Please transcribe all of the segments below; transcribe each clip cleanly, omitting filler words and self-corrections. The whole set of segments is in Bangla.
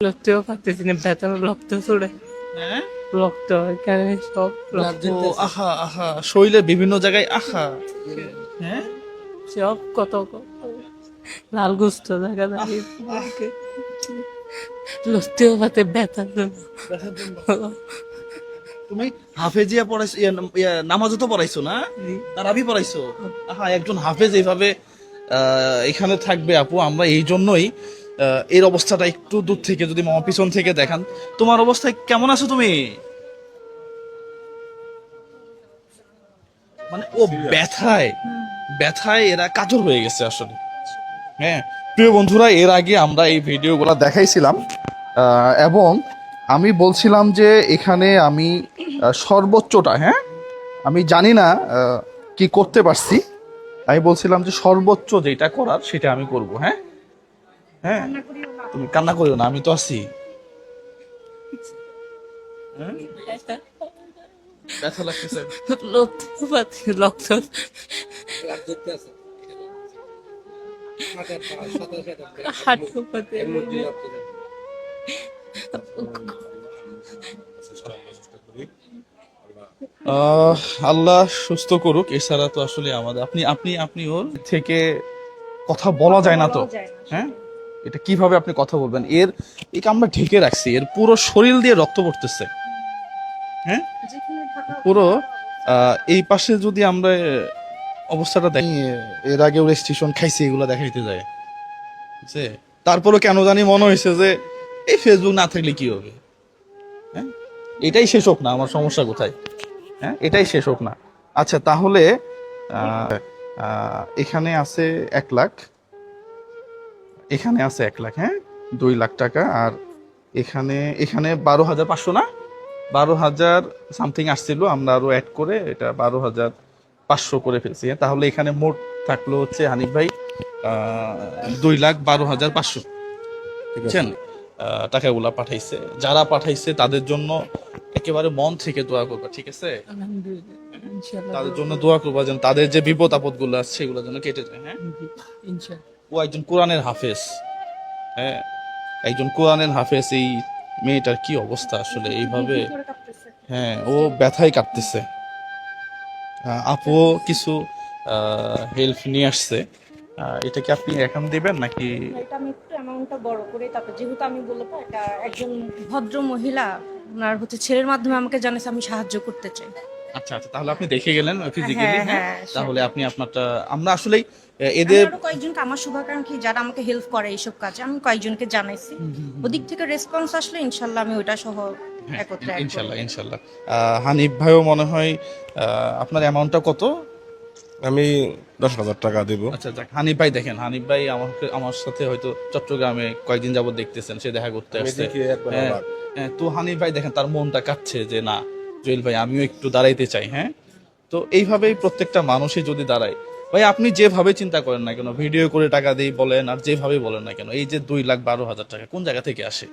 লড়তেও পারতেছি না, ব্যথা রক্ত ছড়ে, হ্যাঁ রক্ত এখানে সব রক্ত, আহা আহা শরীরে বিভিন্ন জায়গায় আহা হ্যাঁ সব কত কত লাল গোস্ত দেখা দাঁড়িয়ে লড়তেও পারতে ব্যথার জন্য। তুমি হাফেজিয়া পড়াইছো নামাজও তো পড়াইছো না, তারাবি পড়াইছো। আহা একজন হাফেজ এইভাবে এখানে থাকবে আপু, আমরা এই জন্যই এর অবস্থাটা একটু দূর থেকে যদি মামা পিছন থেকে দেখান, তোমার অবস্থায় কেমন আছো তুমি? মানে ও ব্যথায় ব্যথায় এরা কাতর হয়ে গেছে আসলে। হ্যাঁ প্রিয় বন্ধুরা, এর আগে আমরা এই ভিডিওগুলো দেখাইছিলাম এবং আমি বলছিলাম যে এখানে আমি সর্বোচ্চটা, হ্যাঁ আমি জানি না কি করতে পারছি, আমি বলছিলাম যে সর্বোচ্চ যেটা করার সেটা আমি করব। হ্যাঁ হ্যাঁ তুমি কান্না করিও না, আমি তো আছি। হ্যাঁ? ব্যথা লাগতেছে, লড়তেও পারছি, রক্ত হাঁটতেও পারতে আল্লাহ সুস্থ করুক, এছাড়া তো আসলে আমাদের আপনি আপনি আপনি ওর থেকে কথা বলা যায় না তো। হ্যাঁ এটা কিভাবে আপনি কথা বলবেন? একে আমরা ঢেকে রাখছি, এর পুরো শরীর দিয়ে রক্ত পড়তেছে। হ্যাঁ পুরো এই পাশে যদি আমরা অবস্থাটা দেখি, এর আগে ওর স্টেশন খাইছে এগুলো দেখাইতে যায়, বুঝছে? তারপরও কেন জানি মনে হয়েছে যে এই ফেসবুক না থাকলে কি হবে। হ্যাঁ এটাই শেষ হোক না, আমার সমস্যা কোথায়? হ্যাঁ এটাই শেষ হোক না। আচ্ছা তাহলে এখানে আছে 1 লাখ, এখানে আছে 1 লাখ, হ্যাঁ 2 লাখ টাকা, আর এখানে এখানে 12,500 না, 12,000 সামথিং আসছিল, আমরা আরো অ্যাড করে এটা 12,500 করে ফেলছি। হ্যাঁ তাহলে এখানে মোট থাকলো হচ্ছে হানিফ ভাই 2,12,500, বুঝছেন? টাকাগুলা পাঠাইছে, যারা পাঠাইছে তাদের জন্য একেবারে মন থেকে দোয়া করবা, ঠিক আছে? আলহামদুলিল্লাহ, ইনশাআল্লাহ তাদের জন্য দোয়া করবা যেন তাদের যে বিপদ আপদ গুলো আছে সেগুলো যেন কেটে যায়। হ্যাঁ ইনশাআল্লাহ। ও একজন কোরআনের হাফেজ, হ্যাঁ একজন কোরআনের হাফেজ। এই মেয়েটার কি অবস্থা আসলে এইভাবে, হ্যাঁ ও ব্যথায় কাটতেছে। আপু কিছু হেল্প নিয়ে আসছে, এটা কি আপনি এখন দিবেন নাকি? এটা আমি একটু অ্যামাউন্টটা বড় করে, তারপর যেহেতু আমি বলবো তো এটা একজন ভদ্র মহিলা, ওনার হচ্ছে ছেলের মাধ্যমে আমাকে জানাচ্ছে আমি সাহায্য করতে চাই। আচ্ছা আচ্ছা তাহলে আপনি দেখে গেলেন ফিজিক্যালি। হ্যাঁ, হ্যাঁ হ্যাঁ, তাহলে আপনি আপনারটা, আমরা আসলেই আমি এদের আরো কয়েকজনকে, আমার শুভাকাঙ্ক্ষী যারা আমাকে হেল্প করে এইসব কাজে, আমি কয়েকজনকে জানাইছি। ওদিক থেকে রেসপন্স আসলে ইনশাল্লাহ আমি ওটা সহ একত্রে add করব। ইনশাল্লাহ ইনশাল্লাহ। হানিফ ভাইও মনে হয় আপনার অ্যামাউন্টটা কত? আমি 10,000 টাকা দেব। আচ্ছা যাক, হানিফ ভাই দেখেন, হানিফ ভাই আমার সাথে হয়তো চট্টগ্রামে কয়েকদিন যাবত দেখতেছেন, সে দেখা করতে আমি আসছে। দেখি একবার হ্যাঁ, অবাক। হ্যাঁ, তো হানিফ ভাই দেখেন তার মনটা কাঁদছে যে না জুয়েল ভাই আমিও একটু দাঁড়াইতে চাই। হ্যাঁ তো এইভাবেই প্রত্যেকটা মানুষই যদি দাঁড়ায়, ভাই আপনি যেভাবে চিন্তা করেন না কেন, ভিডিও করে টাকা দিই বলেন আর যেভাবে বলেন না কেন, এই যে 2,12,000 টাকা কোন জায়গা থেকে আসে?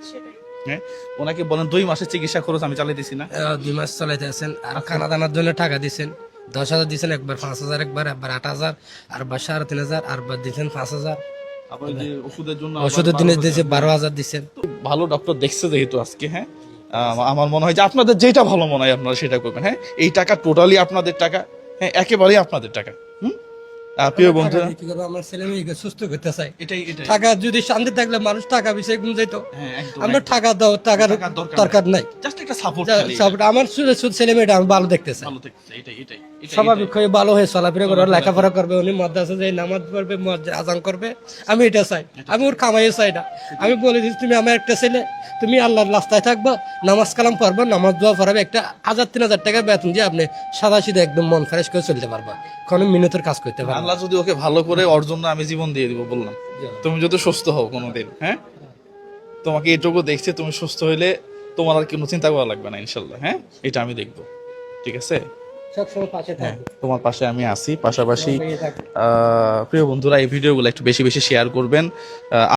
হ্যাঁ ওনাকে বলেন 2 মাসের চিকিৎসা খরচ আমি চালাইতেছি না। 2 মাস চালাইতে আছেন, আর খানা দানার জন্য টাকা দিচ্ছেন 10,000 দিচ্ছেন, একবার 5,000, একবার 8,000, আর বার 3,500, আর বার দিচ্ছেন 5,000, আবার যে ওষুধের জন্য ওষুধের দিনে দিয়েছে 12,000 দিচ্ছেন। ভালো ডক্টর দেখছে যেহেতু আজকে। হ্যাঁ আমার মনে হয় যে আপনাদের যেটা ভালো মনে হয় আপনারা সেটা করবেন। হ্যাঁ এই টাকা টোটালি আপনাদের টাকা, হ্যাঁ একেবারেই আপনাদের টাকা। প্রিয় বন্ধুরা, কি করবো, আমার ছেলে মেয়েকে সুস্থ করতে চাই। এটাই এটাই টাকা যদি শান্তি থাকলে মানুষ টাকা বিষয়ে গুণ যাইতো। হ্যাঁ একদম আমরা টাকা দাও, টাকার টাকার দরকার নাই। জাস্ট একটা সাপোর্ট আমার ছেলে মেয়েটা আমি ভালো দেখতে চাই, ভালো থাকছে, এটাই এটাই এটাই স্বাভাবিক হয়ে ভালো হয়ে চলাফেরা করবে, লেখাপড়া করবে, উনি মাদ্রাসা যাই নামাজ পড়বে, আজান করবে, আমি এটা চাই। আমি ওর কামাইও চাই না। আমি বলে দিচ্ছি তুমি আমার একটা ছেলে, তুমি আল্লাহর রাস্তায় থাকবা, নামাজ কালাম পড়বা, নামাজ দোয়া পড়াবে, একটা 1,000-3,000 টাকা বেতন দিয়ে আপনি সাদা সিধা একদম মন ফ্রেশ করে চলতে পারবা, কোনো মিনতের কাজ করতে পারবা। আল্লাহ যদি ওকে ভালো করে, ওর জন্য আমি জীবন দিয়ে দিব বললাম। তুমি যদি সুস্থ হও কোনোদিন, হ্যাঁ তোমাকে এটুকু দেখছে, তুমি সুস্থ হইলে তোমার আর কোনো চিন্তা করা লাগবে না ইনশাল্লাহ। হ্যাঁ এটা আমি দেখবো, ঠিক আছে? সবসময় পাশে হ্যাঁ থাকবে। তোমার পাশে আমি আছি। পাশাপাশি প্রিয় বন্ধুরা এই ভিডিওগুলো একটু বেশি বেশি শেয়ার করবেন।